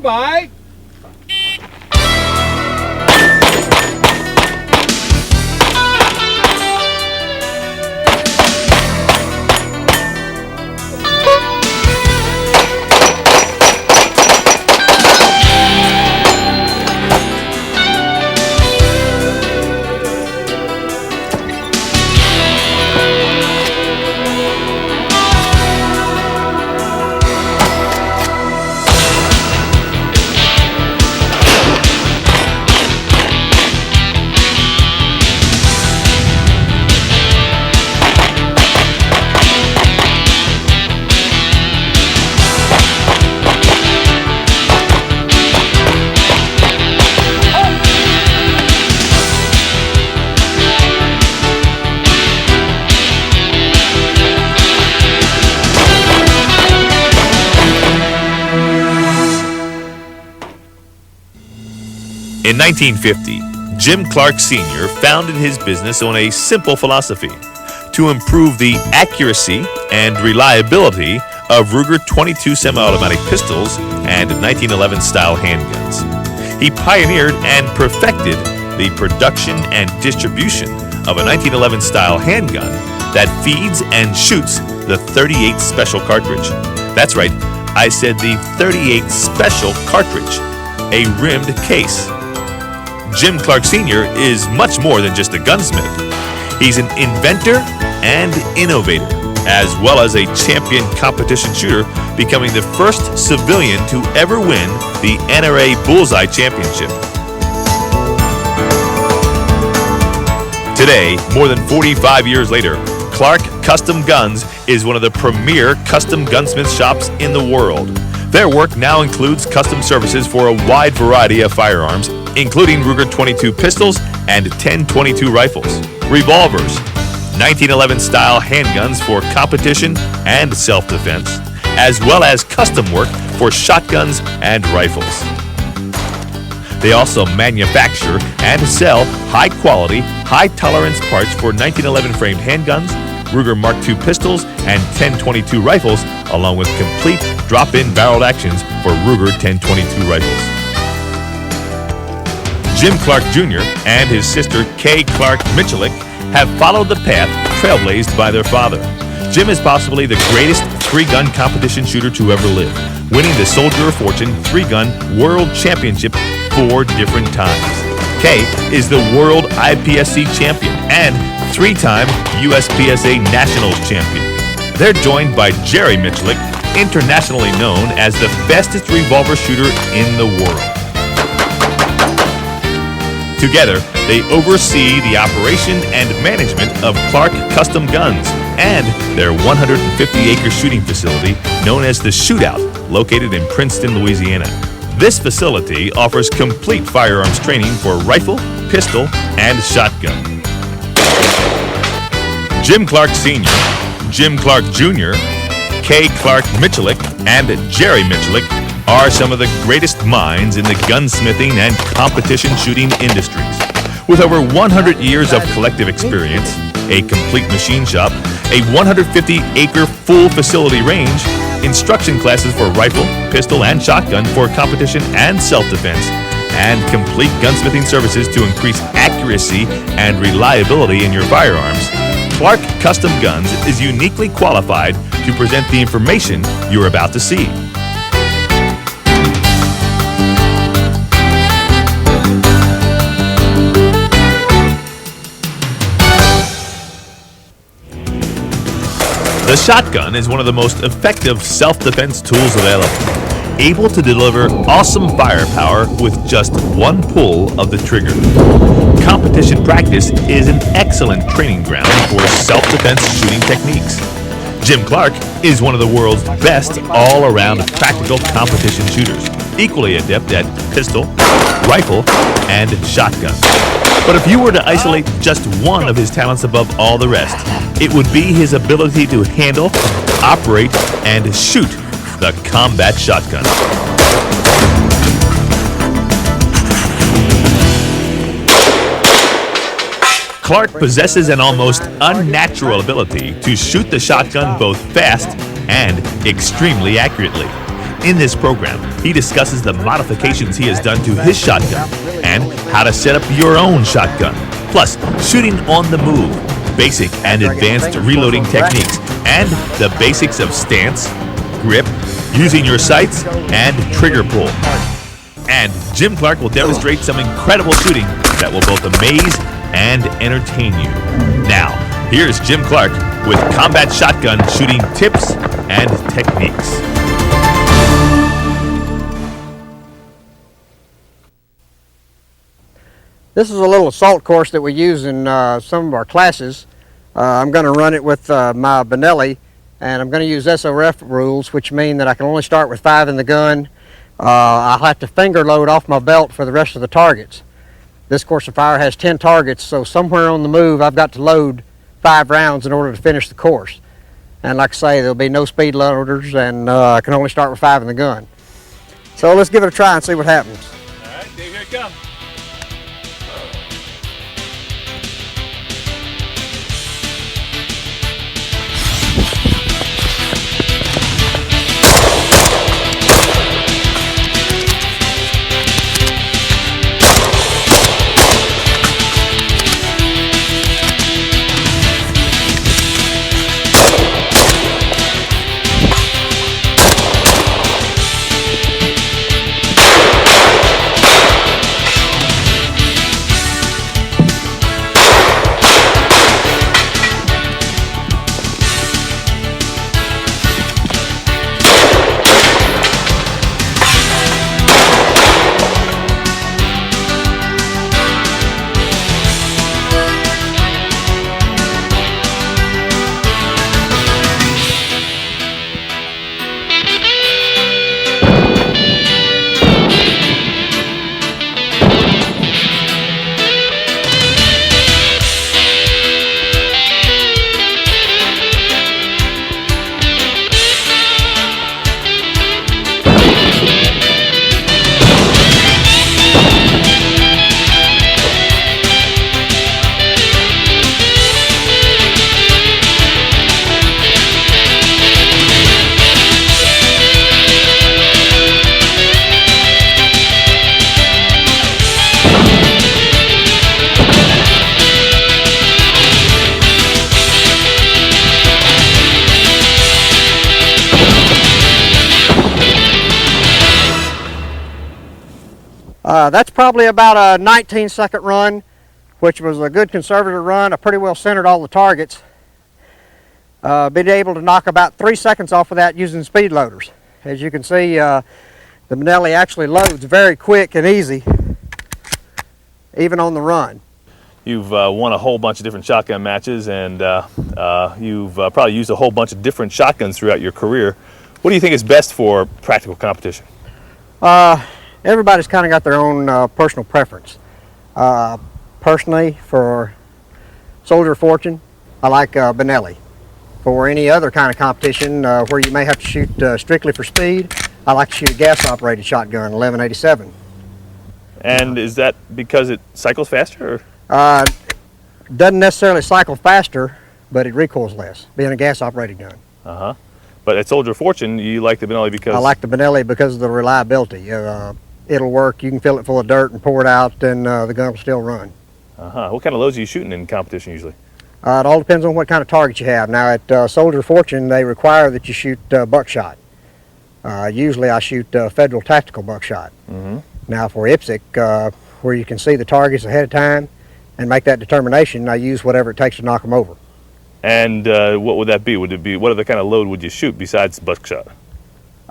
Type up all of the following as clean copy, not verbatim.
Stand by. In 1950, Jim Clark Sr. founded his business on a simple philosophy: to improve the accuracy and reliability of Ruger 22 semi-automatic pistols and 1911 style handguns. He pioneered and perfected the production and distribution of a 1911 style handgun that feeds and shoots the 38 Special cartridge. That's right, I said the 38 Special cartridge, a rimmed case. Jim Clark Sr. is much more than just a gunsmith. He's an inventor and innovator, as well as a champion competition shooter, becoming the first civilian to ever win the NRA Bullseye Championship. Today, more than 45 years later, Clark Custom Guns is one of the premier custom gunsmith shops in the world. Their work now includes custom services for a wide variety of firearms, including Ruger 22 pistols and 10/22 rifles, revolvers, 1911 style handguns for competition and self-defense, as well as custom work for shotguns and rifles. They also manufacture and sell high-quality, high-tolerance parts for 1911 framed handguns, Ruger Mark II pistols, and 10/22 rifles, along with complete drop-in barreled actions for Ruger 10/22 rifles. Jim Clark Jr. and his sister Kay Clark Michalik have followed the path trailblazed by their father. Jim is possibly the greatest three-gun competition shooter to ever live, winning the Soldier of Fortune three-gun World Championship 4 different times. Kay is the World IPSC Champion and three-time USPSA Nationals Champion. They're joined by Jerry Michalik, internationally known as the fastest revolver shooter in the world. Together, they oversee the operation and management of Clark Custom Guns and their 150-acre shooting facility known as the Shootout, located in Princeton, Louisiana. This facility offers complete firearms training for rifle, pistol, and shotgun. Jim Clark Sr., Jim Clark Jr., Kay Clark Michalik, and Jerry Michalik are some of the greatest minds in the gunsmithing and competition shooting industries. With over 100 years of collective experience, a complete machine shop, a 150-acre full facility range, instruction classes for rifle, pistol, and shotgun for competition and self-defense, and complete gunsmithing services to increase accuracy and reliability in your firearms, Clark Custom Guns is uniquely qualified to present the information you're about to see. The shotgun is one of the most effective self-defense tools available, able to deliver awesome firepower with just one pull of the trigger. Competition practice is an excellent training ground for self-defense shooting techniques. Jim Clark is one of the world's best all-around practical competition shooters, equally adept at pistol, rifle, and shotgun. But if you were to isolate just one of his talents above all the rest, it would be his ability to handle, operate, and shoot the combat shotgun. Clark possesses an almost unnatural ability to shoot the shotgun both fast and extremely accurately. In this program, he discusses the modifications he has done to his shotgun and how to set up your own shotgun, plus shooting on the move, basic and advanced reloading techniques, and the basics of stance, grip, using your sights, and trigger pull. And Jim Clark will demonstrate some incredible shooting that will both amaze and entertain you. Now, here's Jim Clark with combat shotgun shooting tips and techniques. This is a little assault course that we use in some of our classes. I'm going to run it with my Benelli, and I'm going to use SOF rules, which mean that I can only start with 5 in the gun. I'll have to finger load off my belt for the rest of the targets. This course of fire has 10 targets, so somewhere on the move I've got to load 5 rounds in order to finish the course. And like I say, there'll be no speed loaders, and I can only start with 5 in the gun. So let's give it a try and see what happens. All right, Dave, here it comes. That's probably about a 19-second run, which was a good conservative run. I pretty well centered all the targets. Been able to knock about 3 seconds off of that using speed loaders. As you can see, the Benelli actually loads very quick and easy, even on the run. You've won a whole bunch of different shotgun matches, and you've probably used a whole bunch of different shotguns throughout your career. What do you think is best for practical competition? Everybody's kind of got their own personal preference. Personally, for Soldier of Fortune, I like Benelli. For any other kind of competition where you may have to shoot strictly for speed, I like to shoot a gas-operated shotgun, 1187. And is that because it cycles faster? Doesn't necessarily cycle faster, but it recoils less, being a gas-operated gun. Uh-huh. But at Soldier of Fortune, you like the Benelli because... I like the Benelli because of the reliability. It'll work. You can fill it full of dirt and pour it out, and the gun will still run. Uh-huh. What kind of loads are you shooting in competition usually? It all depends on what kind of target you have. Now at Soldier of Fortune, they require that you shoot buckshot. Usually I shoot Federal Tactical buckshot. Mm-hmm. Now for IPSC, where you can see the targets ahead of time and make that determination, I use whatever it takes to knock them over. And what would that be? What other kind of load would you shoot besides buckshot?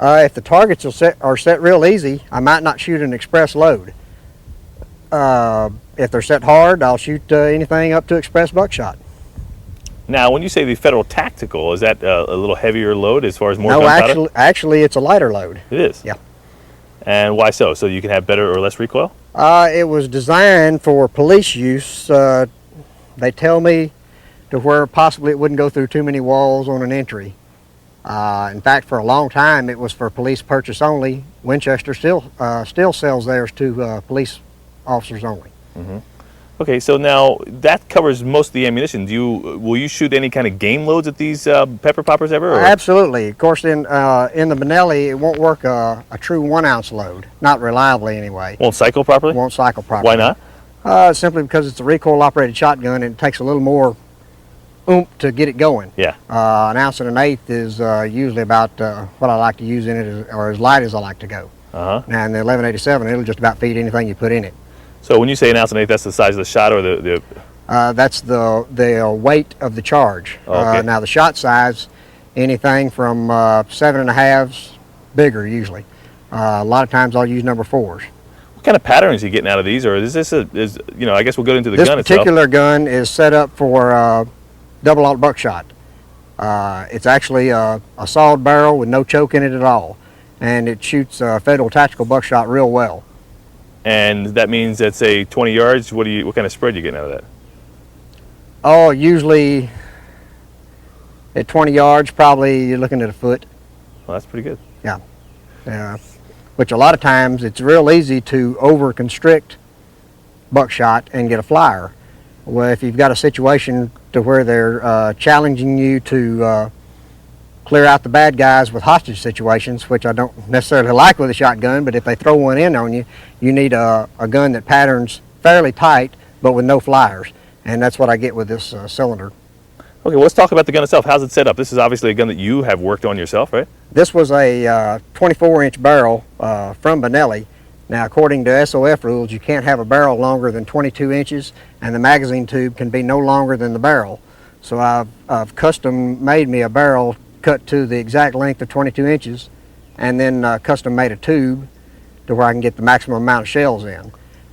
If the targets are set real easy, I might not shoot an express load. If they're set hard, I'll shoot anything up to express buckshot. Now, when you say the Federal Tactical, is that a little heavier load as far as more gunpowder? No, actually it's a lighter load. It is? Yeah. And why so? So you can have better or less recoil? It was designed for police use. They tell me to where possibly it wouldn't go through too many walls on an entry. In fact, for a long time, it was for police purchase only. Winchester still sells theirs to police officers only. Mm-hmm. Okay, so now that covers most of the ammunition. Will you shoot any kind of game loads at these pepper poppers ever? Or? Absolutely. Of course, in the Benelli, it won't work a true 1 ounce load, not reliably anyway. Won't cycle properly? Won't cycle properly. Why not? Simply because it's a recoil operated shotgun and it takes a little more oomph to get it going. Yeah. 1 ounce and an eighth is usually about what I like to use in it, or as light as I like to go. Uh-huh. Now in the 1187, it'll just about feed anything you put in it. So when you say 1 ounce and an eighth, that's the size of the shot or the That's the weight of the charge. Okay. Now the shot size, anything from 7.5s, bigger usually. A lot of times I'll use number 4s. What kind of patterns are you getting out of these, or is this I guess we'll go into the This gun itself. particular gun is set up for double aught buckshot. It's actually a solid barrel with no choke in it at all, and it shoots Federal tactical buckshot real well. And that means at say 20 yards, what kind of spread are you getting out of that? Oh, usually at 20 yards, probably you're looking at a foot. Well, that's pretty good. Yeah. Which a lot of times it's real easy to over constrict buckshot and get a flyer. Well, if you've got a situation to where they're challenging you to clear out the bad guys with hostage situations, which I don't necessarily like with a shotgun, but if they throw one in on you, you need a gun that patterns fairly tight but with no flyers, and that's what I get with this cylinder. Okay, well, let's talk about the gun itself. How's it set up? This is obviously a gun that you have worked on yourself, right? This was a 24-inch barrel from Benelli. Now, according to SOF rules, you can't have a barrel longer than 22 inches, and the magazine tube can be no longer than the barrel. So I've custom made me a barrel cut to the exact length of 22 inches, and then custom made a tube to where I can get the maximum amount of shells in.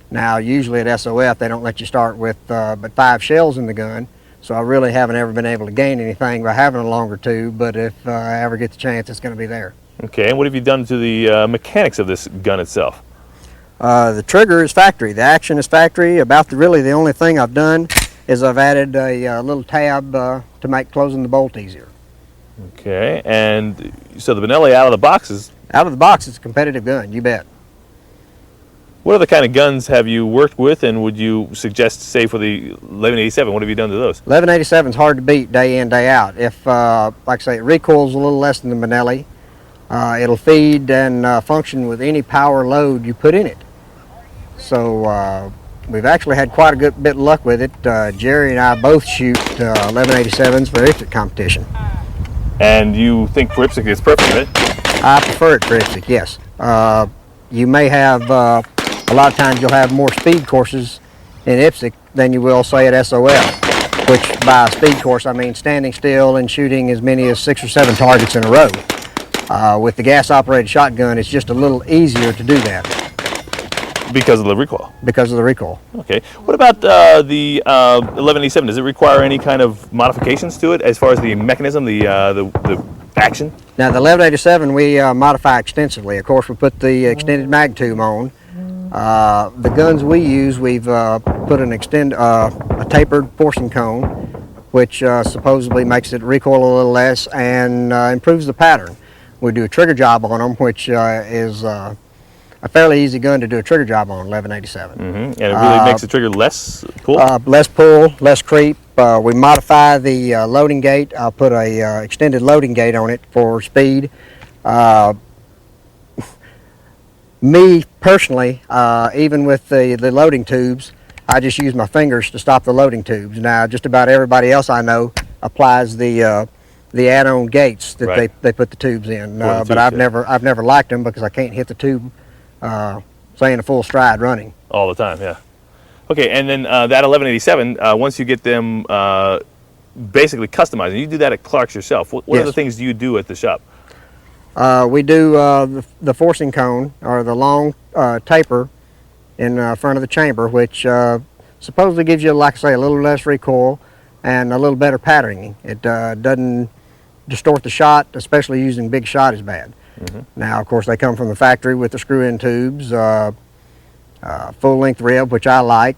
Now, usually at SOF, they don't let you start with but 5 shells in the gun, so I really haven't ever been able to gain anything by having a longer tube, but if I ever get the chance, it's going to be there. Okay, and what have you done to the mechanics of this gun itself? The trigger is factory. The action is factory. Really the only thing I've done is I've added a little tab to make closing the bolt easier. Okay, and so the Benelli out of the box is... Out of the box, it's a competitive gun, you bet. What other kind of guns have you worked with, and would you suggest, say, for the 1187, what have you done to those? 1187 is hard to beat day in, day out. If, like I say, it recoils a little less than the Benelli, it'll feed and function with any power load you put in it. So we've actually had quite a good bit of luck with it. Jerry and I both shoot 1187s for IPSC competition. And you think for IPSC it's perfect, right? I prefer it for IPSC, yes. You may have, a lot of times you'll have more speed courses in IPSC than you will, say, at SOL, which by speed course I mean standing still and shooting as many as 6 or 7 targets in a row. With the gas-operated shotgun, it's just a little easier to do that. Because of the recoil? Because of the recoil. Okay. What about the 1187? Does it require any kind of modifications to it as far as the mechanism, the action? Now the 1187 we modify extensively. Of course, we put the extended mag tube on. The guns we use, we've put a tapered forcing cone, which supposedly makes it recoil a little less and improves the pattern. We do a trigger job on them, which is a fairly easy gun to do a trigger job on, 1187. Mm-hmm. And it really makes the trigger less pull? Less pull, less creep. We modify the loading gate. I'll put a extended loading gate on it for speed. Me personally, even with the loading tubes, I just use my fingers to stop the loading tubes. Now, just about everybody else I know applies the add-on gates that Right. they put the tubes in. For the But I've tubes, yeah. never liked them because I can't hit the tube, say in a full stride running. All the time, yeah. Okay, and then that 1187, once you get them basically customized, and you do that at Clark's yourself, what Yes. other things do you do at the shop? We do the forcing cone, or the long taper in front of the chamber, which supposedly gives you, like I say, a little less recoil and a little better patterning. It doesn't distort the shot, especially using big shot is bad. Mm-hmm. Now, of course, they come from the factory with the screw-in tubes, full-length rib, which I like.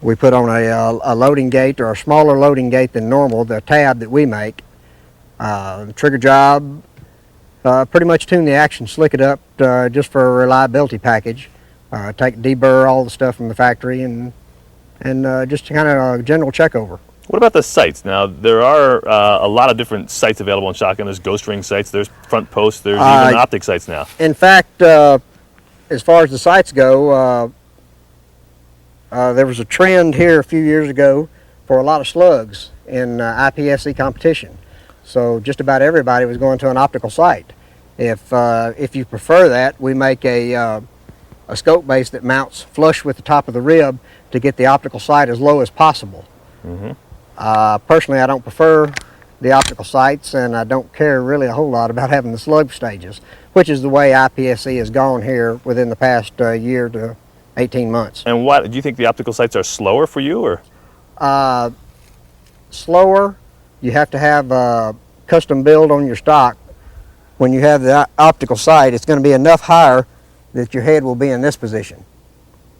We put on a loading gate, or a smaller loading gate than normal, the tab that we make. The trigger job, pretty much tune the action, slick it up just for a reliability package. take deburr all the stuff from the factory, and just kind of a general check over. What about the sights? Now, there are a lot of different sights available in shotgun. There's ghost ring sights, there's front posts, there's even optic sights now. In fact, as far as the sights go, there was a trend here a few years ago for a lot of slugs in IPSC competition. So just about everybody was going to an optical sight. If you prefer that, we make a scope base that mounts flush with the top of the rib to get the optical sight as low as possible. Personally, I don't prefer the optical sights, and I don't care really a whole lot about having the slug stages, which is the way IPSC has gone here within the past year to 18 months. And why do you think the optical sights are slower for you, or? Slower. You have to have a custom build on your stock. When you have the optical sight, it's going to be enough higher that your head will be in this position.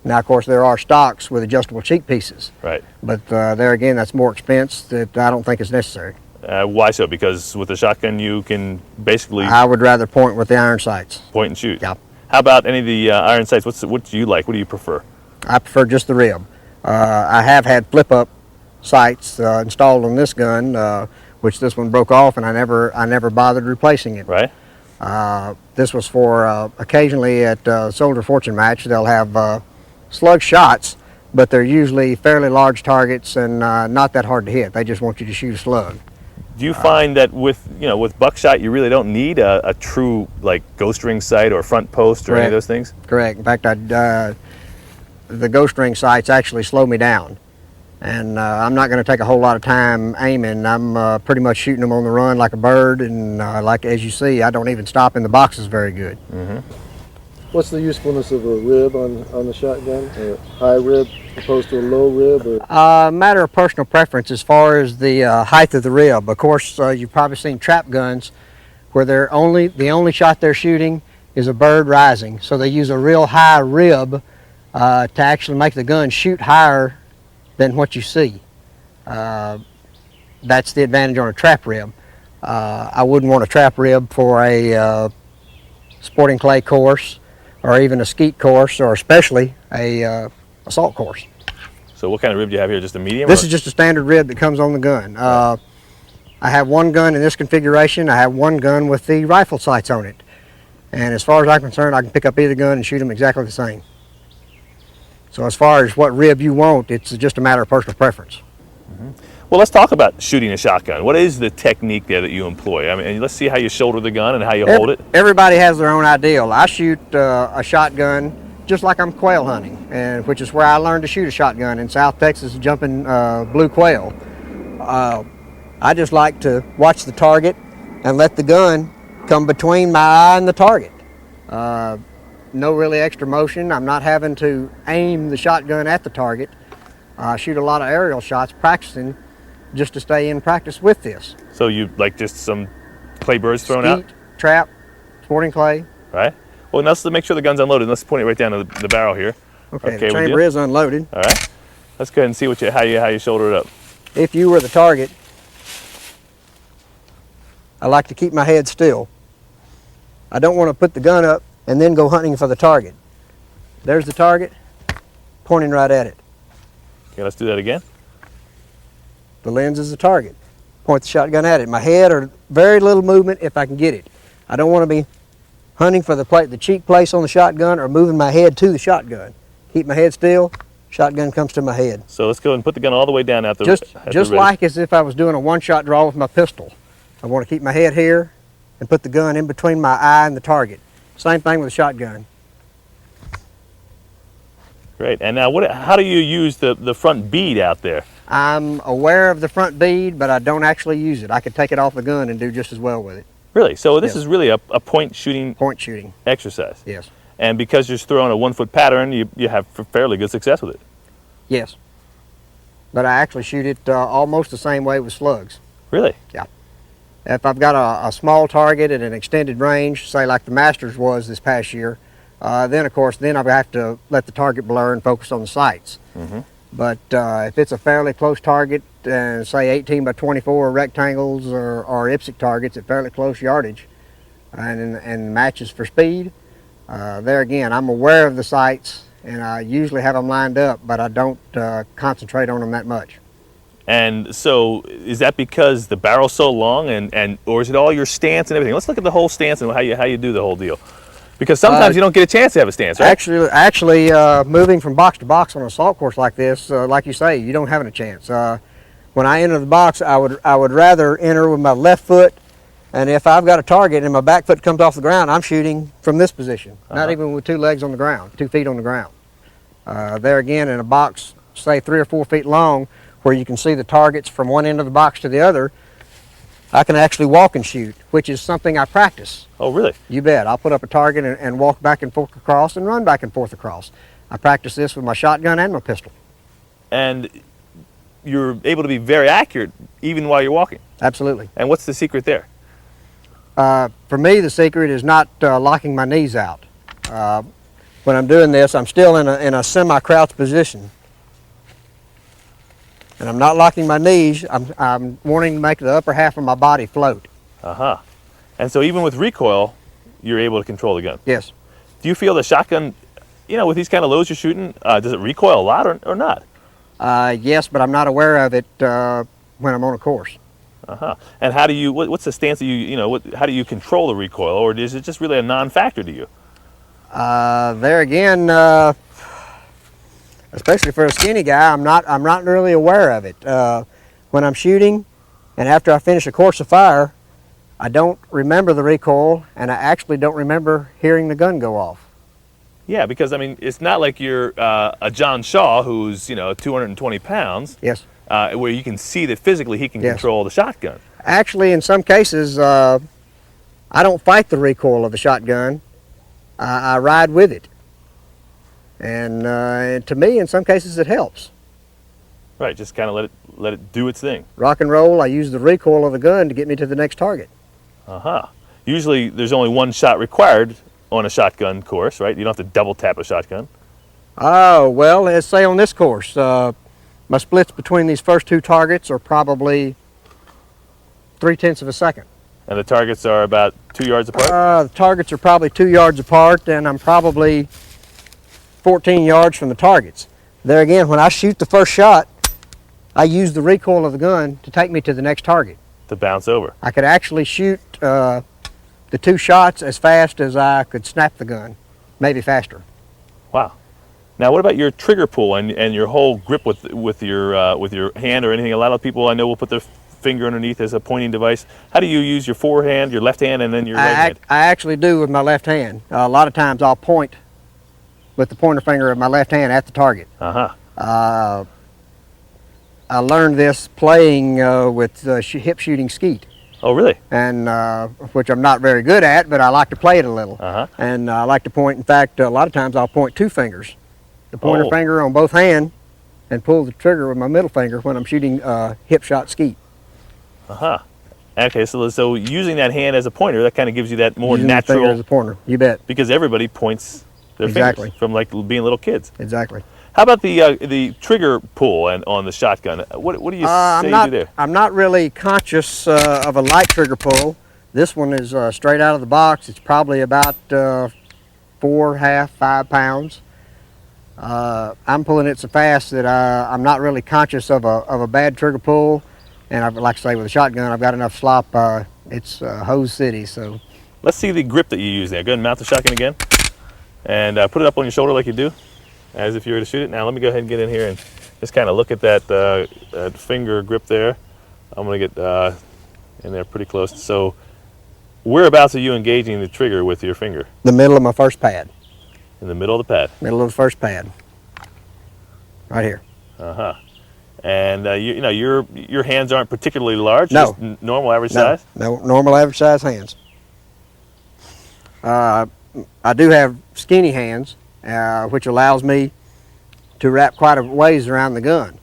Now, of course, there are stocks with adjustable cheek pieces. Right. But there again, that's more expense that I don't think is necessary. Why so? Because with the shotgun, you can basically I would rather point with the iron sights. point and shoot. Yeah. How about any of the iron sights? What do you like? What do you prefer? I prefer just the rib. I have had flip-up sights installed on this gun, which this one broke off, and I never bothered replacing it. Right. This was for occasionally at Soldier Fortune match. They'll have slug shots, but they're usually fairly large targets and not that hard to hit. They just want you to shoot a slug. Do you find that with buckshot, you really don't need a true like ghost ring sight or front post or any of those things? Correct. In fact, the ghost ring sights actually slow me down, and I'm not going to take a whole lot of time aiming. I'm pretty much shooting them on the run like a bird, and like as you see, I don't even stop in the boxes very good. What's the usefulness of a rib on the shotgun? A high rib opposed to a low rib? Or? Matter of personal preference as far as the height of the rib. Of course, you've probably seen trap guns where the only shot they're shooting is a bird rising. So they use a real high rib to actually make the gun shoot higher than what you see. That's the advantage on a trap rib. I wouldn't want a trap rib for a sporting clay course, or even a skeet course, or especially a assault course. So what kind of rib do you have here? Just a medium? This is just a standard rib that comes on the gun. I have one gun in this configuration. I have one gun with the rifle sights on it. And as far as I'm concerned, I can pick up either gun and shoot them exactly the same. So as far as what rib you want, it's just a matter of personal preference. Well, let's talk about shooting a shotgun. What is the technique there that you employ? I mean, let's see how you shoulder the gun and how you hold it. Everybody has their own ideal. I shoot a shotgun just like I'm quail hunting, and which is where I learned to shoot a shotgun in South Texas, jumping blue quail. I just like to watch the target and let the gun come between my eye and the target. No really extra motion. I'm not having to aim the shotgun at the target. I shoot a lot of aerial shots practicing just to stay in practice with this. So you like just some clay birds thrown out? Skeet, trap, sporting clay. Right. Well, now let's make sure the gun's unloaded. Let's point it right down to the barrel here. Okay, the chamber is unloaded. All right. Let's go ahead and see how you shoulder it up. If you were the target, I like to keep my head still. I don't want to put the gun up and then go hunting for the target. There's the target, pointing right at it. Okay, let's do that again. The lens is the target. Point the shotgun at it. My head, or very little movement if I can get it. I don't want to be hunting for the cheek place on the shotgun or moving my head to the shotgun. Keep my head still, shotgun comes to my head. So let's go and put the gun all the way down at the Just like as if I was doing a one-shot draw with my pistol. I want to keep my head here and put the gun in between my eye and the target. Same thing with a shotgun. Great. And now, how do you use the front bead out there? I'm aware of the front bead, but I don't actually use it. I could take it off the gun and do just as well with it. Really? So this is really a point shooting exercise? Yes. And because you're throwing a 1-foot pattern, you have fairly good success with it? Yes. But I actually shoot it almost the same way with slugs. Really? Yeah. If I've got a small target at an extended range, say like the Masters was this past year, then of course I have to let the target blur and focus on the sights. But if it's a fairly close target, say 18 by 24 rectangles or IPSC targets at fairly close yardage, and matches for speed, there again, I'm aware of the sights and I usually have them lined up, but I don't concentrate on them that much. And so, is that because the barrel's so long, and or is it all your stance and everything? Let's look at the whole stance and how you do the whole deal. Because sometimes you don't get a chance to have a stance, right? Actually, moving from box to box on an assault course like this, like you say, you don't have a chance. When I enter the box, I would rather enter with my left foot, and if I've got a target and my back foot comes off the ground, I'm shooting from this position, not even with 2 legs on the ground, 2 feet on the ground. There again, in a box, say 3 or 4 feet long, where you can see the targets from one end of the box to the other, I can actually walk and shoot, which is something I practice. Oh, really? You bet. I'll put up a target and walk back and forth across and run back and forth across. I practice this with my shotgun and my pistol. And you're able to be very accurate even while you're walking. Absolutely. And what's the secret there? For me, the secret is not locking my knees out. When I'm doing this, I'm still in a semi-crouched position. And I'm not locking my knees. I'm wanting to make the upper half of my body float. And so even with recoil, you're able to control the gun. Yes. Do you feel the shotgun, with these kind of loads you're shooting, does it recoil a lot or not? Yes, but I'm not aware of it when I'm on a course. And how do you, what's the stance that how do you control the recoil, or is it just really a non-factor to you? There again, especially for a skinny guy, I'm not really aware of it. When I'm shooting, and after I finish a course of fire, I don't remember the recoil, and I actually don't remember hearing the gun go off. Yeah, because I mean, it's not like you're a John Shaw who's 220 pounds. Yes. Where you can see that physically he can control the shotgun. Actually, in some cases, I don't fight the recoil of the shotgun. I ride with it. And to me, in some cases, it helps. Right, just kind of let it do its thing. Rock and roll, I use the recoil of the gun to get me to the next target. Usually, there's only one shot required on a shotgun course, right? You don't have to double tap a shotgun. Oh, well, let's say on this course, my splits between these first 2 targets are probably 0.3 of a second. And the targets are about 2 yards apart? The targets are probably 2 yards apart, and I'm probably 14 yards from the targets. There again, when I shoot the first shot, I use the recoil of the gun to take me to the next target. To bounce over. I could actually shoot the 2 shots as fast as I could snap the gun, maybe faster. Wow. Now, what about your trigger pull and your whole grip with your hand or anything? A lot of people I know will put their finger underneath as a pointing device. How do you use your forehand, your left hand, and then your right hand? I actually do with my left hand. A lot of times I'll point with the pointer finger of my left hand at the target. I learned this playing with hip shooting skeet. Oh, really? And which I'm not very good at, but I like to play it a little. And I like to point. In fact, a lot of times I'll point 2 fingers, the pointer finger on both hands, and pull the trigger with my middle finger when I'm shooting hip shot skeet. Okay, so using that hand as a pointer, that kind of gives you that more using natural. The finger as a pointer, you bet. Because everybody points their fingers from like being little kids. Exactly. How about the trigger pull and on the shotgun? What do you say you do there? I'm not really conscious of a light trigger pull. This one is straight out of the box. It's probably about 4.5, 5 pounds. I'm pulling it so fast that I'm not really conscious of a bad trigger pull. And like I say, with a shotgun, I've got enough slop. It's hose city, so. Let's see the grip that you use there. Go ahead and mount the shotgun again. And put it up on your shoulder like you do, as if you were to shoot it. Now let me go ahead and get in here and just kind of look at that finger grip there. I'm going to get in there pretty close. So whereabouts are you engaging the trigger with your finger? The middle of my first pad. In the middle of the pad? Middle of the first pad. Right here. And your hands aren't particularly large? No. Just normal average size? No, normal average size hands. I do have skinny hands, which allows me to wrap quite a ways around the gun.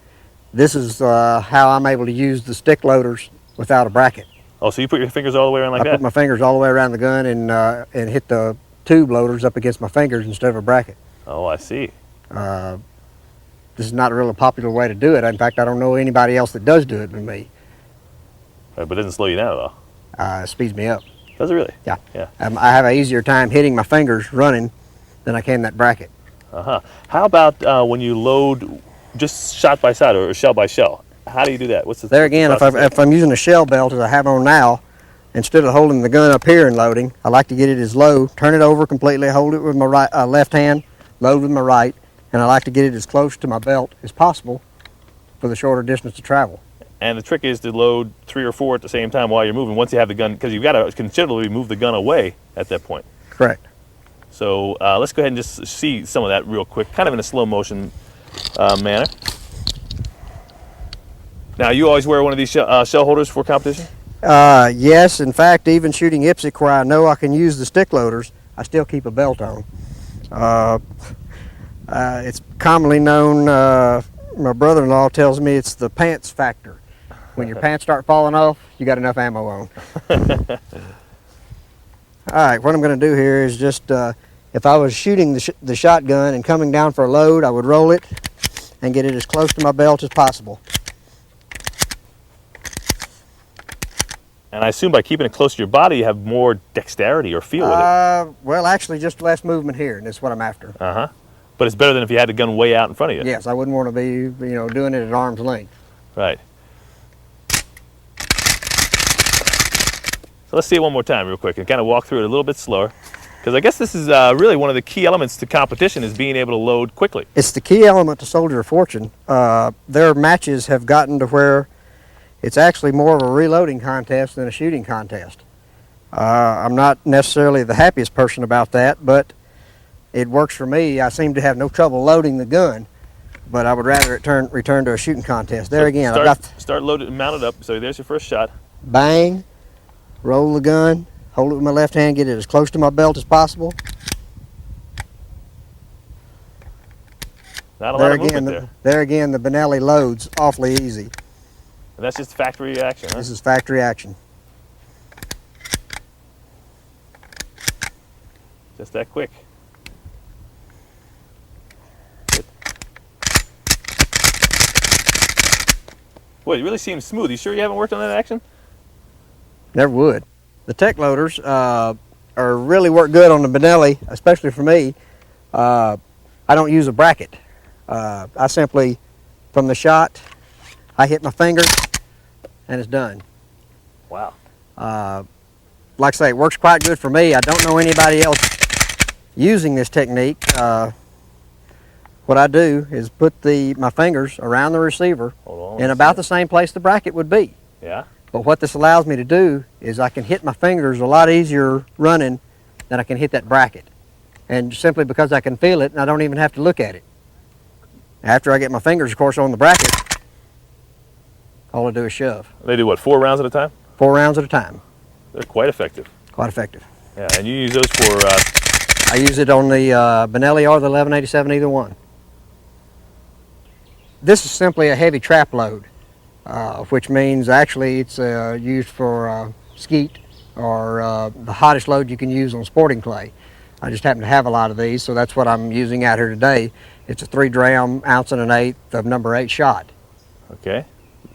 This is how I'm able to use the stick loaders without a bracket. Oh, so you put your fingers all the way around like that? I put my fingers all the way around the gun and hit the tube loaders up against my fingers instead of a bracket. Oh, I see. This is not a really popular way to do it. In fact, I don't know anybody else that does do it but me. Right, but it doesn't slow you down at all? It speeds me up. Does it really? Yeah. Yeah. I have an easier time hitting my fingers running than I can that bracket. How about when you load just shot by shot or shell by shell? How do you do that? What's the There again, if I'm using a shell belt as I have on now, instead of holding the gun up here and loading, I like to get it as low, turn it over completely, hold it with my left hand, load with my right, and I like to get it as close to my belt as possible for the shorter distance to travel. And the trick is to load 3 or 4 at the same time while you're moving. Once you have the gun, because you've got to considerably move the gun away at that point. Correct. So let's go ahead and just see some of that real quick, kind of in a slow motion manner. Now, you always wear one of these shell holders for competition? Yes, in fact, even shooting IPSC where I know I can use the stick loaders, I still keep a belt on. It's commonly known, my brother-in-law tells me it's the pants factor. When your pants start falling off, you got enough ammo on. All right, what I'm going to do here is just, if I was shooting the shotgun and coming down for a load, I would roll it and get it as close to my belt as possible. And I assume by keeping it close to your body, you have more dexterity or feel with it. Well, actually, just less movement here, and that's what I'm after. But it's better than if you had the gun way out in front of you. Yes, I wouldn't want to be, doing it at arm's length. Right. So let's see it one more time real quick and kind of walk through it a little bit slower. Because I guess this is really one of the key elements to competition is being able to load quickly. It's the key element to Soldier of Fortune. Their matches have gotten to where it's actually more of a reloading contest than a shooting contest. I'm not necessarily the happiest person about that, but it works for me. I seem to have no trouble loading the gun, but I would rather it return to a shooting contest. There again, start loaded and mounted up. So there's your first shot. Bang, roll the gun, hold it with my left hand, get it as close to my belt as possible. Not a lot of movement there. There again, the Benelli loads awfully easy. And that's just factory action, huh? This is factory action. Just that quick. Good. Boy, it really seems smooth. You sure you haven't worked on that action? Never would. The tech loaders really work good on the Benelli, especially for me. I don't use a bracket. I simply, from the shot, I hit my finger and it's done. Wow. Like I say, it works quite good for me. I don't know anybody else using this technique. What I do is put my fingers around the receiver in about the same place the bracket would be. Yeah. But what this allows me to do is I can hit my fingers a lot easier running than I can hit that bracket. And simply because I can feel it and I don't even have to look at it. After I get my fingers, of course, on the bracket, all I do is shove. They do what, 4 rounds at a time? 4 rounds at a time. They're quite effective. Quite effective. Yeah, and you use those for... I use it on the Benelli or the 1187, either one. This is simply a heavy trap load, which means actually it's used for skeet or the hottest load you can use on sporting clay. I just happen to have a lot of these, so that's what I'm using out here today. It's a 3-dram, 1 1/8 ounce of number 8 shot. Okay.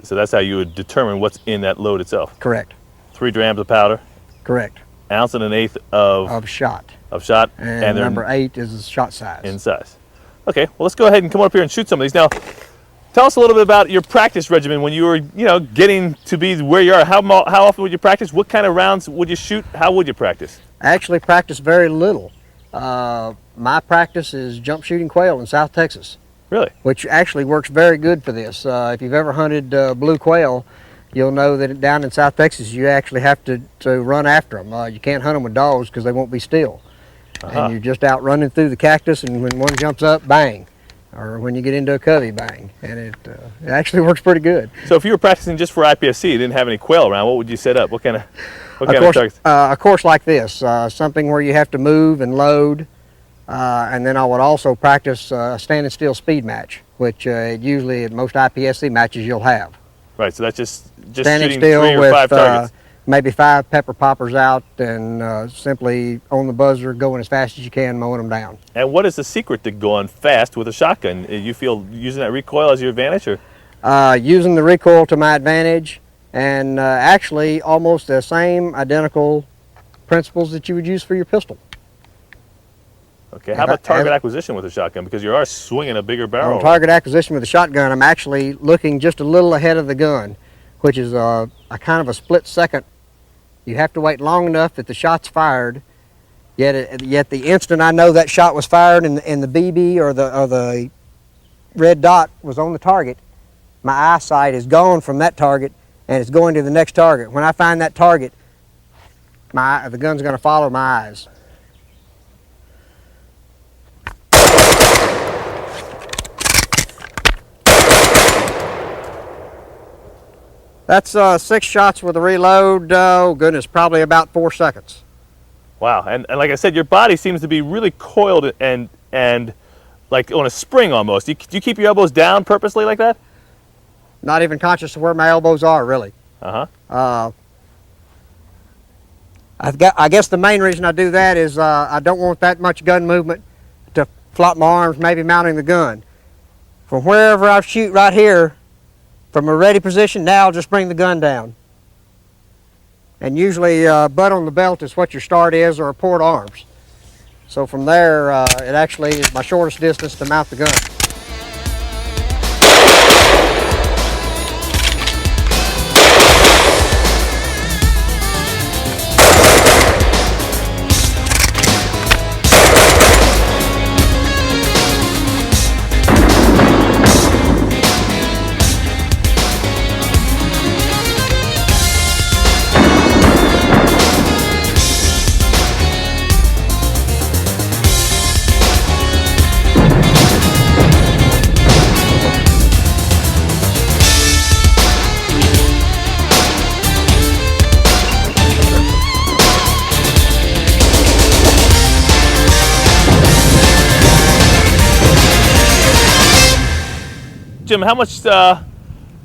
So that's how you would determine what's in that load itself. Correct. 3 grams of powder. Correct. 1 1/8 ounce of shot. Of shot. And number 8 is the shot size. In size. Okay, well, let's go ahead and come up here and shoot some of these. Now, tell us a little bit about your practice regimen when you were, getting to be where you are. How often would you practice? What kind of rounds would you shoot? How would you practice? I actually practice very little. My practice is jump shooting quail in South Texas. Really? Which actually works very good for this. If you've ever hunted blue quail, you'll know that down in South Texas you actually have to run after them. You can't hunt them with dogs because they won't be still. And you're just out running through the cactus, and when one jumps up, bang. Or when you get into a covey, bang. And it actually works pretty good. So if you were practicing just for IPSC, you didn't have any quail around, what would you set up? What kind of targets? A course like this, something where you have to move and load. And then I would also practice a standing still speed match, which usually at most IPSC matches you'll have. Right, so that's just standing shooting still 3 or with 5 targets. Maybe 5 pepper poppers out and simply on the buzzer going as fast as you can, mowing them down. And what is the secret to going fast with a shotgun? You feel using that recoil as your advantage? Or? Using the recoil to my advantage, and actually almost the same identical principles that you would use for your pistol. Okay, how about target acquisition with a shotgun? Because you are swinging a bigger barrel. On target acquisition with a shotgun, I'm actually looking just a little ahead of the gun, which is a kind of a split second. You have to wait long enough that the shot's fired, yet the instant I know that shot was fired and the BB or the red dot was on the target, my eyesight is gone from that target and it's going to the next target. When I find that target, the gun's going to follow my eyes. That's 6 shots with a reload. Oh goodness, probably about 4 seconds. Wow, and like I said, your body seems to be really coiled and like on a spring almost. Do you keep your elbows down purposely like that? Not even conscious of where my elbows are, really. Uh-huh. I guess the main reason I do that is I don't want that much gun movement to flop my arms, maybe mounting the gun. From wherever I shoot right here, from a ready position, now I'll just bring the gun down. And usually butt on the belt is what your start is, or port arms. So from there, it actually is my shortest distance to mount the gun. Jim, how much the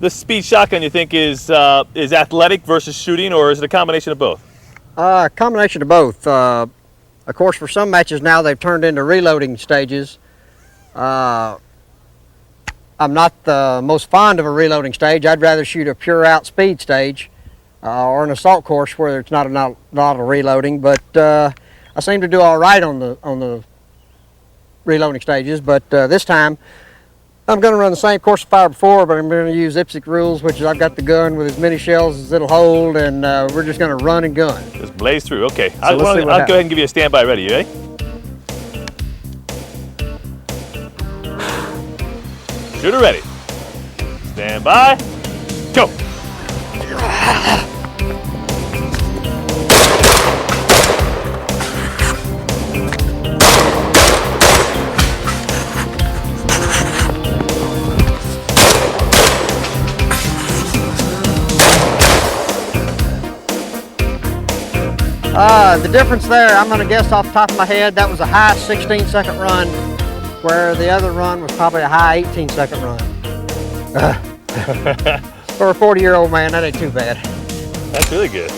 speed shotgun you think is athletic versus shooting, or is it a combination of both? A combination of both. Of course, for some matches now they've turned into reloading stages. I'm not the most fond of a reloading stage. I'd rather shoot a pure out speed stage or an assault course where it's not a lot of reloading. But I seem to do all right on the reloading stages. But this time I'm going to run the same course of fire before, but I'm going to use IPSC rules, which is I've got the gun with as many shells as it'll hold, and we're just going to run and gun. Just blaze through. Okay, So I'll go ahead and give you a standby ready. You ready? Shooter ready. Stand by. Go. The difference there, I'm going to guess off the top of my head, that was a high 16-second run, where the other run was probably a high 18-second run. For a 40-year-old man, that ain't too bad. That's really good.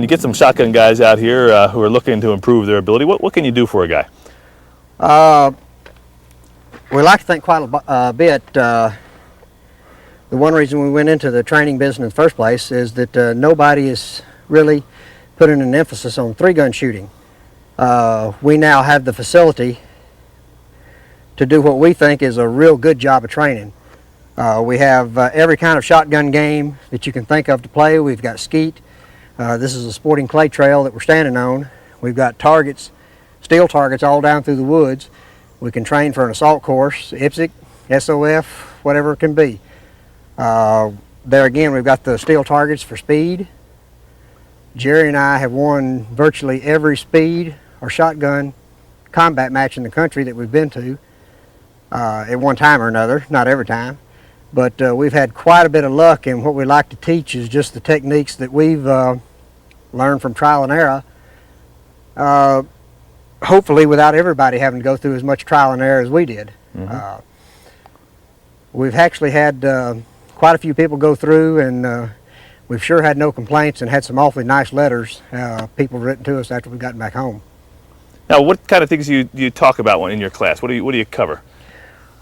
when you get some shotgun guys out here who are looking to improve their ability, what can you do for a guy? We like to think quite a bit. The one reason we went into the training business in the first place is that nobody is really putting an emphasis on three-gun shooting. We now have the facility to do what we think is a real good job of training. We have every kind of shotgun game that you can think of to play. We've got skeet. This is a sporting clay trail that we're standing on. We've got targets, steel targets all down through the woods. We can train for an assault course, IPSC, SOF, whatever it can be. There again, we've got the steel targets for speed. Jerry and I have won virtually every speed or shotgun combat match in the country that we've been to at one time or another, not every time. But we've had quite a bit of luck, and what we like to teach is just the techniques that we've learned from trial and error, hopefully without everybody having to go through as much trial and error as we did. Mm-hmm. We've actually had quite a few people go through, and we've sure had no complaints and had some awfully nice letters people written to us after we've gotten back home. Now, what kind of things do you talk about in your class? What do you cover?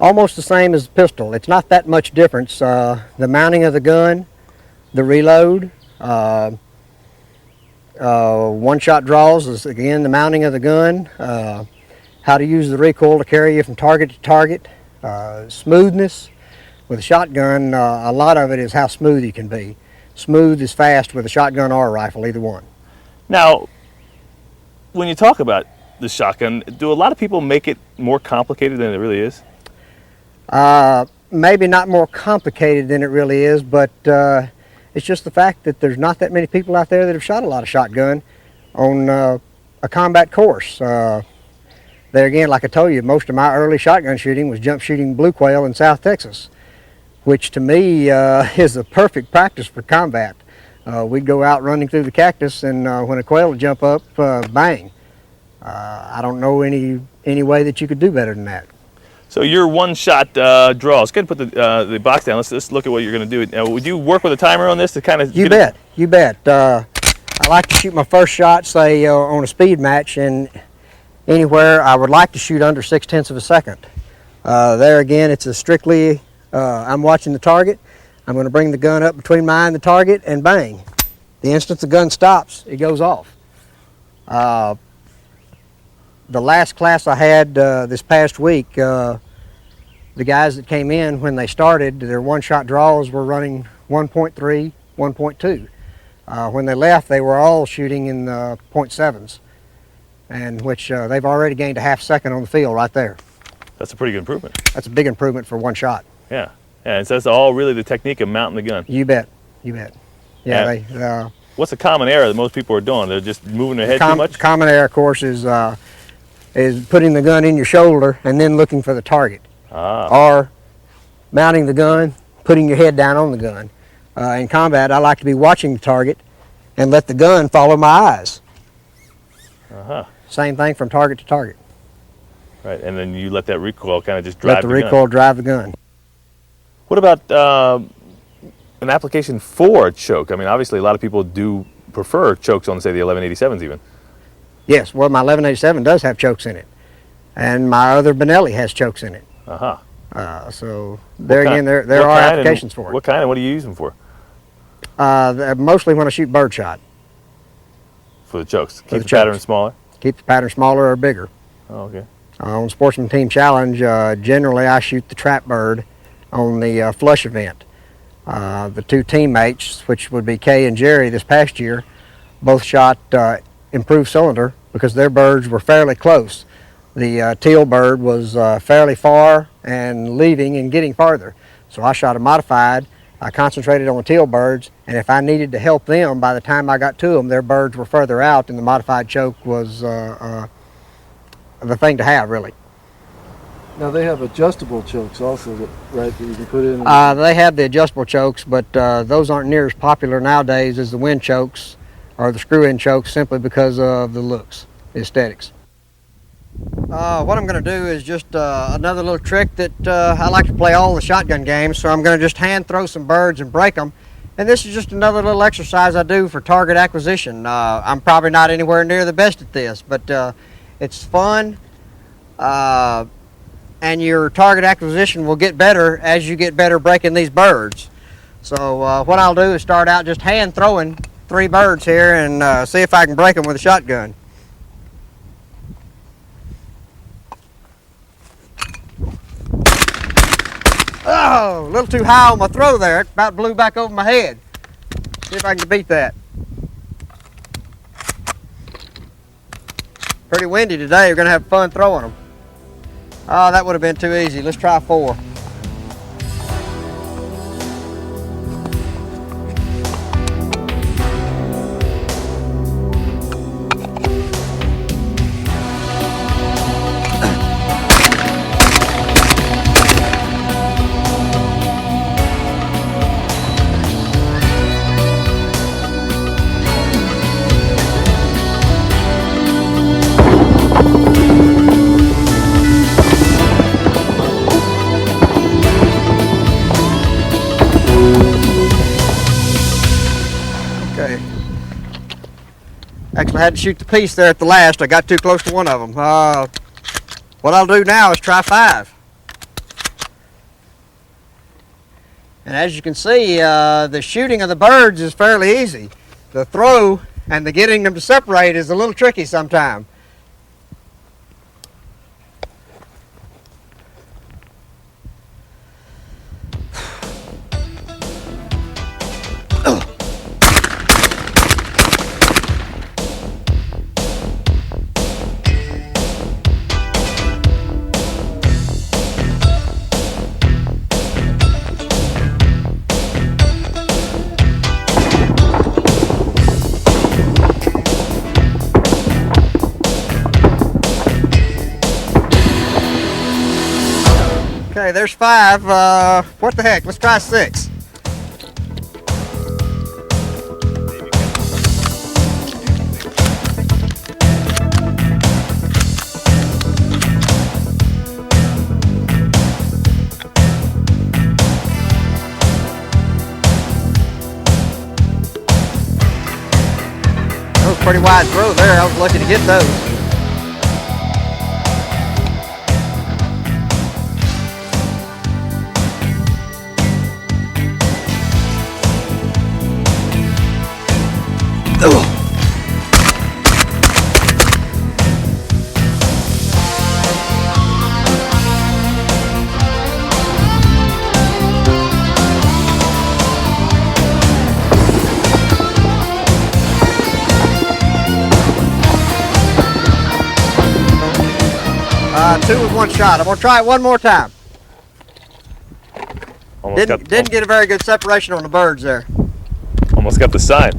Almost the same as the pistol. It's not that much difference. The mounting of the gun, the reload, one-shot draws is again the mounting of the gun, how to use the recoil to carry you from target to target, smoothness. With a shotgun, a lot of it is how smooth you can be. Smooth is fast with a shotgun or a rifle, either one. Now, when you talk about the shotgun, do a lot of people make it more complicated than it really is? Maybe not more complicated than it really is, but it's just the fact that there's not that many people out there that have shot a lot of shotgun on a combat course. There again, like I told you, most of my early shotgun shooting was jump shooting blue quail in South Texas, which to me is a perfect practice for combat. We'd go out running through the cactus, and when a quail would jump up, bang. I don't know any way that you could do better than that. So your one-shot draws. Go ahead and put the box down. Let's look at what you're going to do. Now, would you work with a timer on this to kind of? You bet. I like to shoot my first shot, say on a speed match, and anywhere I would like to shoot under 0.6 of a second. There again, it's a strictly I'm watching the target. I'm going to bring the gun up between my eye and the target, and bang! The instant the gun stops, it goes off. The last class I had this past week, the guys that came in when they started, their one-shot draws were running 1.3, 1.2. When they left, they were all shooting in the 0.7s, and which they've already gained a half second on the field right there. That's a pretty good improvement. That's a big improvement for one shot. Yeah, and so that's all really the technique of mounting the gun. You bet. Yeah, what's a common error that most people are doing? They're just moving their head too much? Common error, of course, is putting the gun in your shoulder and then looking for the target. Or mounting the gun, putting your head down on the gun. In combat, I like to be watching the target and let the gun follow my eyes. Same thing from target to target. Right, and then you let that recoil kind of just drive the gun. Let the recoil drive the gun. What about an application for a choke? I mean, obviously a lot of people do prefer chokes on, say, the 1187s even. Yes, well, my 1187 does have chokes in it, and my other Benelli has chokes in it. So there again, there are applications for it. What kind, and what do you use them for? Mostly when I shoot birdshot. For the chokes? Keep the pattern smaller? Keep the pattern smaller or bigger. Oh, okay. On Sportsman Team Challenge, generally I shoot the trap bird on the flush event. The two teammates, which would be Kay and Jerry this past year, both shot improved cylinder because their birds were fairly close. The teal bird was fairly far and leaving and getting farther. So I shot a modified. I concentrated on the teal birds, and if I needed to help them, by the time I got to them, their birds were further out, and the modified choke was the thing to have, really. Now they have adjustable chokes also, right, that you can put in? They have the adjustable chokes, but those aren't near as popular nowadays as the wind chokes or the screw-in chokes, simply because of the looks, the aesthetics. What I'm going to do is just another little trick that I like to play all the shotgun games, so I'm going to just hand throw some birds and break them, And this is just another little exercise I do for target acquisition. I'm probably not anywhere near the best at this, but it's fun, and your target acquisition will get better as you get better breaking these birds. So what I'll do is start out just hand throwing 3 birds here and see if I can break them with a shotgun. Oh, a little too high on my throw there. It about blew back over my head. See if I can beat that. Pretty windy today. We're going to have fun throwing them. Oh, that would have been too easy. Let's try 4. Okay. Actually, I had to shoot the piece there at the last. I got too close to one of them. What I'll do now is try 5. And as you can see, the shooting of the birds is fairly easy. The throw and the getting them to separate is a little tricky sometimes. Okay, there's 5. What the heck? Let's try 6. That was a pretty wide throw there. I was lucky to get those. Two with 1 shot. I'm gonna try it one more time. Didn't get a very good separation on the birds there. Almost got the sign.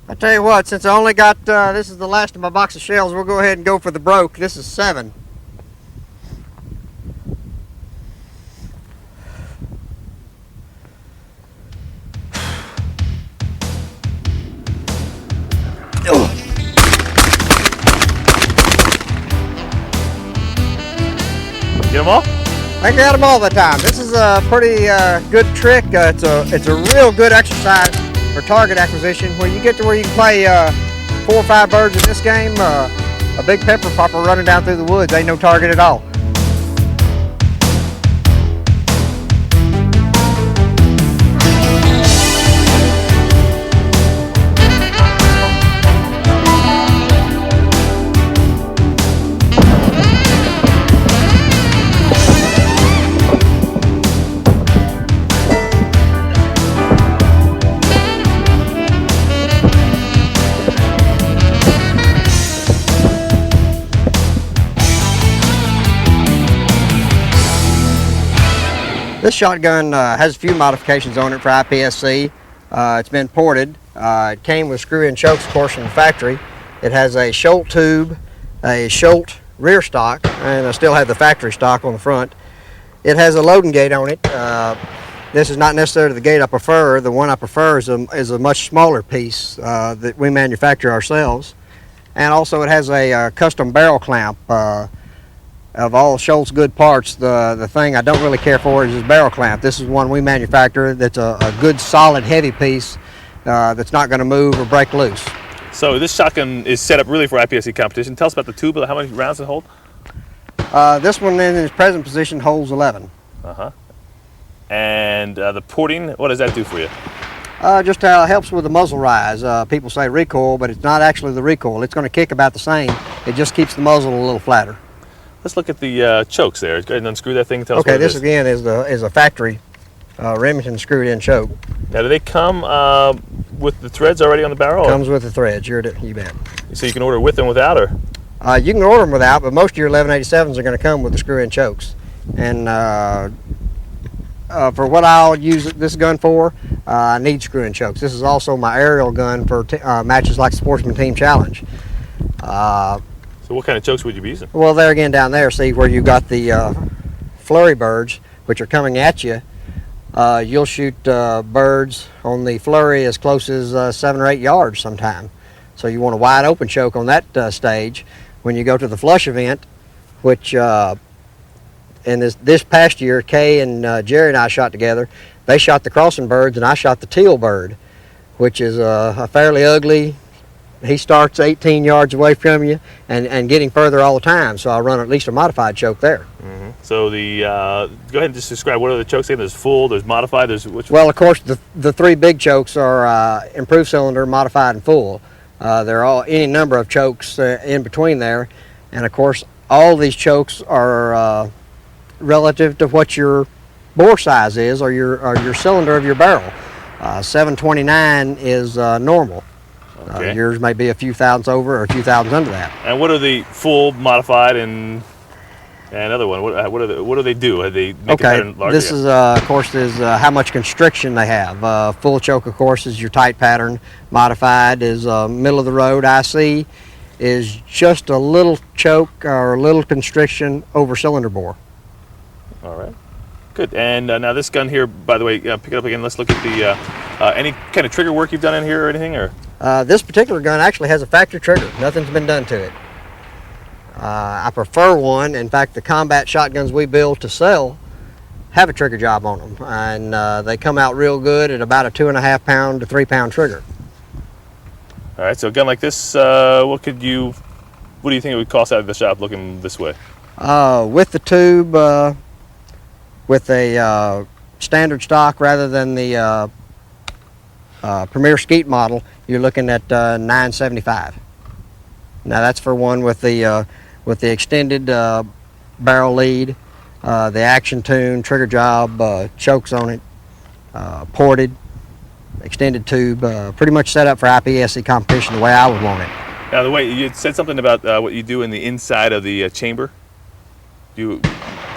I tell you what, since I only got this is the last of my box of shells, we'll go ahead and go for the broke. This is 7. Get them all? I got them all the time. This is a pretty good trick. It's a real good exercise for target acquisition. When you get to where you can play 4 or 5 birds in this game, a big pepper popper running down through the woods ain't no target at all. This shotgun has a few modifications on it for IPSC. It's been ported. It came with screw-in chokes, of course, from the factory. It has a Scholt tube, a Scholt rear stock, and I still have the factory stock on the front. It has a loading gate on it. The This is not necessarily the gate I prefer. The one I prefer is a much smaller piece that we manufacture ourselves. And also it has a custom barrel clamp. Of all Schultz good parts, the thing I don't really care for is this barrel clamp. This is one we manufacture that's a good solid heavy piece that's not going to move or break loose. So this shotgun is set up really for IPSC competition. Tell us about the tube, how many rounds it hold? This one in its present position holds 11. Uh-huh. And the porting, what does that do for you? Just helps with the muzzle rise. People say recoil, but it's not actually the recoil. It's going to kick about the same. It just keeps the muzzle a little flatter. Let's look at the chokes there. Go ahead and unscrew that thing. Tell us Okay, what it this is. again is a factory Remington screwed-in choke. Now, do they come with the threads already on the barrel? Comes with the threads. You bet. So you can order with and without, or? You can order them without, but most of your 1187s are going to come with the screw-in chokes. And for what I'll use this gun for, I need screw-in chokes. This is also my aerial gun for matches like Sportsman Team Challenge. So what kind of chokes would you be using? Well, there again, down there, see where you got the flurry birds, which are coming at you. You'll shoot birds on the flurry as close as 7 or 8 yards sometime. So you want a wide open choke on that stage. When you go to the flush event, which in this past year, Kay and Jerry and I shot together, they shot the crossing birds and I shot the teal bird, which is a fairly ugly. He starts 18 yards away from you and getting further all the time, so I run at least a modified choke there. Mm-hmm. So the go ahead and just describe what are the chokes again. There's full, there's modified, there's which? Well, of course, the three big chokes are improved cylinder, modified, and full. There are all any number of chokes in between there, and of course, all these chokes are relative to what your bore size is or your cylinder of your barrel. 729 is normal. Okay. Yours may be a few thousandths over or a few thousandths under that. And what are the full, modified, and other one? What do they do? They make Okay, it larger? this is of course how much constriction they have. Full choke, of course, is your tight pattern. Modified is middle of the road. IC is just a little choke or a little constriction over cylinder bore. All right. Good. And now this gun here, by the way, pick it up again. Let's look at the any kind of trigger work you've done in here or anything, or? This particular gun actually has a factory trigger. Nothing's been done to it. I prefer one. In fact, the combat shotguns we build to sell have a trigger job on them, and they come out real good at about a 2.5 pound to 3 pound trigger. All right. So a gun like this, what do you think it would cost out of the shop looking this way? With the tube, with a standard stock rather than the Premier Skeet model, you're looking at $975. Now that's for one with the extended barrel lead, the action tune, trigger job, chokes on it, ported, extended tube, pretty much set up for IPSC competition the way I would want it. Now the way you said something about what you do in the inside of the chamber. Do you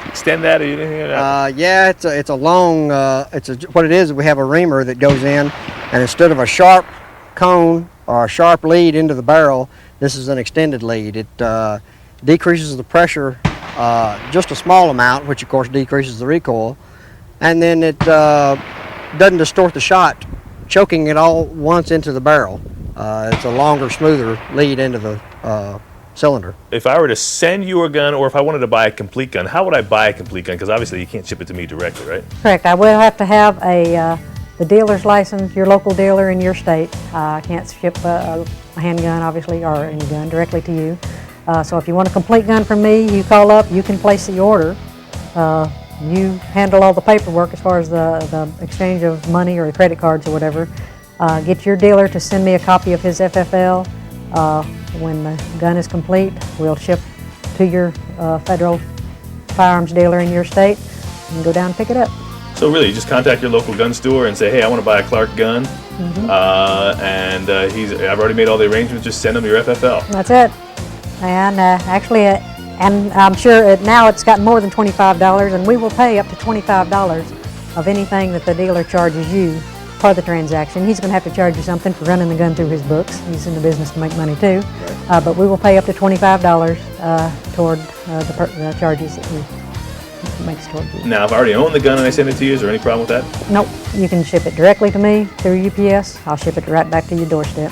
extend that or anything like that? Yeah, it's a long. What it is we have a reamer that goes in, and instead of a sharp cone or a sharp lead into the barrel, this is an extended lead. It decreases the pressure just a small amount, which of course decreases the recoil, and then it doesn't distort the shot, choking it all once into the barrel. It's a longer, smoother lead into the cylinder. If I were to send you a gun, or if I wanted to buy a complete gun, how would I buy a complete gun? Because obviously you can't ship it to me directly, right? Correct. I will have to have the dealer's license, your local dealer in your state. I can't ship a handgun, obviously, or any gun directly to you. So if you want a complete gun from me, you call up, you can place the order. You handle all the paperwork as far as the exchange of money or the credit cards or whatever. Get your dealer to send me a copy of his FFL. When the gun is complete, we'll ship to your federal firearms dealer in your state and go down and pick it up. So really, you just contact your local gun store and say, hey, I want to buy a Clark gun, and I've already made all the arrangements, just send them your FFL. That's it. And actually, and I'm sure now it's gotten more than $25, and we will pay up to $25 of anything that the dealer charges you for the transaction. He's going to have to charge you something for running the gun through his books. He's in the business to make money too. Right. But we will pay up to $25 toward the charges that we it makes toward you. Now, if I already own the gun and I send it to you, is there any problem with that? Nope, you can ship it directly to me through UPS. I'll ship it right back to your doorstep.